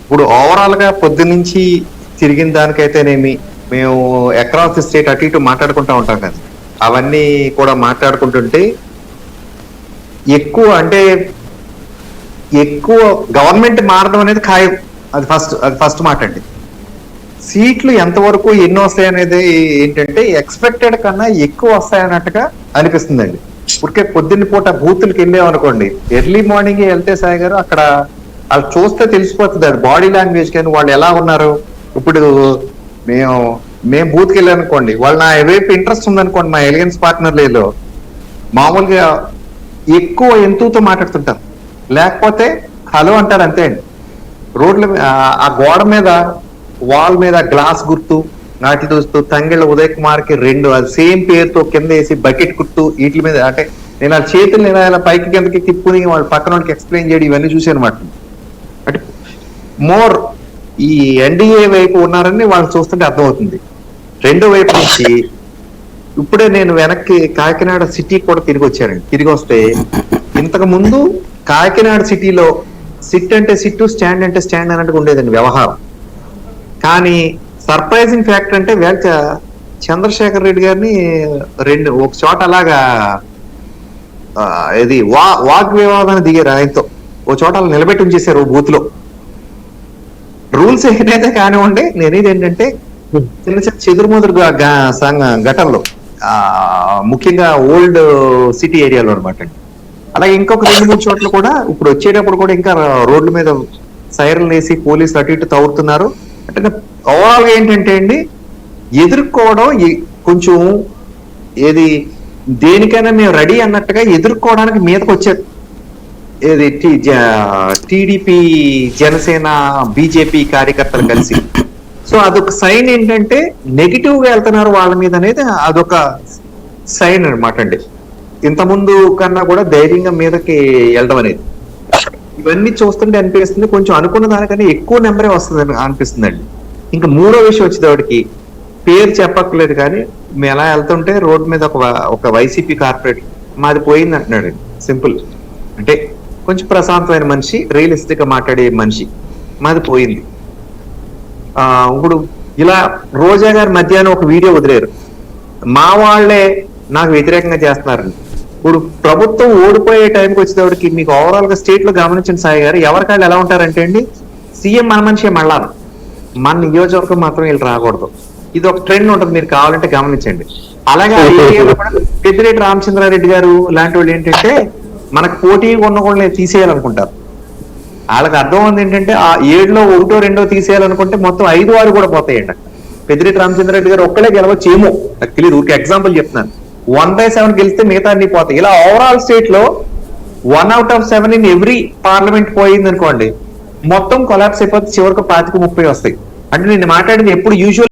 ఇప్పుడు ఓవరాల్ గా పొద్దు నుంచి తిరిగిన దానికైతేనేమి మేము అక్రాస్ ది స్టేట్ అటు ఇటు మాట్లాడుకుంటా ఉంటాం కదా, అవన్నీ కూడా మాట్లాడుకుంటుంటే ఎక్కువ గవర్నమెంట్ మారడం అనేది ఖాయం. అది ఫస్ట్ మాట అండి. సీట్లు ఎంతవరకు ఎన్ని వస్తాయి అనేది ఏంటంటే ఎక్స్పెక్టెడ్ కన్నా ఎక్కువ వస్తాయన్నట్టుగా అనిపిస్తుందండి. ఇప్పటికే పొద్దున్న పూట బూతులకి వెళ్ళామనుకోండి, ఎర్లీ మార్నింగ్ వెళ్తే సాయి గారు అక్కడ వాళ్ళు చూస్తే తెలిసిపోతుంది, అది బాడీ లాంగ్వేజ్ కానీ వాళ్ళు ఎలా ఉన్నారు. ఇప్పుడు మేము బూత్కి వెళ్ళామనుకోండి, వాళ్ళు నా వైపు ఇంట్రెస్ట్ ఉందనుకోండి, మా ఎలియన్స్ పార్ట్నర్ లేదో మామూలుగా ఎక్కువ ఎంతూతో మాట్లాడుతుంటారు, లేకపోతే హలో అంటారు అంతే అండి. రోడ్ల ఆ గోడ మీద వాల్ మీద గ్లాస్ గుర్తు నాటి దోస్తు తంగెళ్ళ ఉదయ్ కుమార్ కి 2 అది సేమ్ పేరుతో కింద వేసి బకెట్ గుర్తు వీటి మీద, అంటే నేను ఆ చేతులు నేను ఇలా పైకి కిందకి తిప్పుని వాళ్ళు పక్కన వాళ్ళకి ఎక్స్ప్లెయిన్ చేయడం ఇవన్నీ చూసాను అనమాట. అంటే మోర్ ఈ ఎన్డీఏ వైపు ఉన్నారని వాళ్ళు చూస్తుంటే అర్థమవుతుంది. రెండో వైపు నుంచి ఇప్పుడే నేను వెనక్కి కాకినాడ సిటీ కూడా తిరిగి వచ్చానండి. తిరిగి వస్తే ఇంతకు ముందు కాకినాడ సిటీలో సిట్ అంటే సిట్టు, స్టాండ్ అంటే స్టాండ్ అన్నట్టుగా ఉండేదండి వ్యవహారం. కానీ సర్ప్రైజింగ్ ఫ్యాక్టర్ అంటే చంద్రశేఖర్ రెడ్డి గారిని ఒక చోట అలాగా ఇది వాగ్ వివాదాన్ని దిగారు. ఆయనతో ఓ చోట అలా నిలబెట్టి ఉంచేశారు బూత్ లో. రూల్స్ ఏదైతే కానివ్వండి, నేనేది ఏంటంటే చిన్న చిన్న చెదురుమదురు ఘటనలో ముఖ్యంగా ఓల్డ్ సిటీ ఏరియాలో అనమాట అండి. అలాగే ఇంకొక 2-3 చోట్ల కూడా ఇప్పుడు వచ్చేటప్పుడు కూడా ఇంకా రోడ్ల మీద సైరన్ వేసి పోలీసులు అటు ఇటు తవ్వుతున్నారు. అంటే ఓవరాల్ గా ఏంటంటే అండి, ఎదుర్కోవడం కొంచెం ఏది దేనికైనా మేము రెడీ అన్నట్టుగా ఎదుర్కోవడానికి మీదకి వచ్చారు. ఏది టీడీపీ, జనసేన, బీజేపీ కార్యకర్తలు కలిసి. సో అదొక సైన్ ఏంటంటే నెగిటివ్ గా వెళ్తున్నారు వాళ్ళ మీద అనేది అదొక సైన్ అనమాట అండి. ఇంతకుముందు కన్నా కూడా ధైర్యంగా మీదకి వెళ్ళడం అనేది ఇవన్నీ చూస్తుంటే అనిపిస్తుంది కొంచెం అనుకున్న దానికన్నా ఎక్కువ నెంబరే వస్తుంది అనిపిస్తుందండి. ఇంకా మూడో విషయం వచ్చేటప్పటికి పేరు చెప్పక్కర్లేదు, కానీ మేము ఎలా వెళ్తుంటే రోడ్డు మీద ఒక వైసీపీ కార్పొరేట్ మాది పోయింది అంటున్నాడు. సింపుల్, అంటే కొంచెం ప్రశాంతమైన మనిషి, రియలిస్టిక్ గా మాట్లాడే మనిషి, మాది పోయింది. ఇప్పుడు ఇలా రోజా గారి మధ్యాహ్నం ఒక వీడియో వదిలేరు, మా వాళ్లే నాకు వ్యతిరేకంగా చేస్తున్నారండి. ఇప్పుడు ప్రభుత్వం ఓడిపోయే టైంకి వచ్చేటప్పటికి మీకు ఓవరాల్ గా స్టేట్ లో గమనించిన సాయి గారు ఎవరికాళ్ళు ఎలా ఉంటారంటే అండి, సీఎం మన మనిషి మళ్ళా మన నియోజకవర్గం మాత్రం వీళ్ళు రాకూడదు, ఇది ఒక ట్రెండ్ ఉంటుంది, మీరు కావాలంటే గమనించండి. అలాగే పెద్దిరెడ్డి రామచంద్రారెడ్డి గారు లాంటి వాళ్ళు ఏంటంటే మనకు పోటీ ఉన్న కూడా తీసేయాలనుకుంటారు. వాళ్ళకి అర్థం ఉంది ఏంటంటే ఆ 7లో 1, 2 తీసేయాలనుకుంటే మొత్తం 5, 6 కూడా పోతాయండి. పెద్దిరెడ్డి రామచంద్రారెడ్డి గారు ఒక్కడే గెలవచ్చేమో, నాకు తెలియదు, ఊరికి ఎగ్జాంపుల్ చెప్తున్నాను. 1/7 గెలిస్తే మిగతా అన్ని పోతాయి. ఇలా ఓవరాల్ స్టేట్ లో 1 out of 7 in every parliament పోయింది అనుకోండి, మొత్తం కొలాప్స్ అయిపోతే చివరికి 25-30 వస్తాయి. అంటే నేను మాట్లాడింది ఎప్పుడు యూజువల్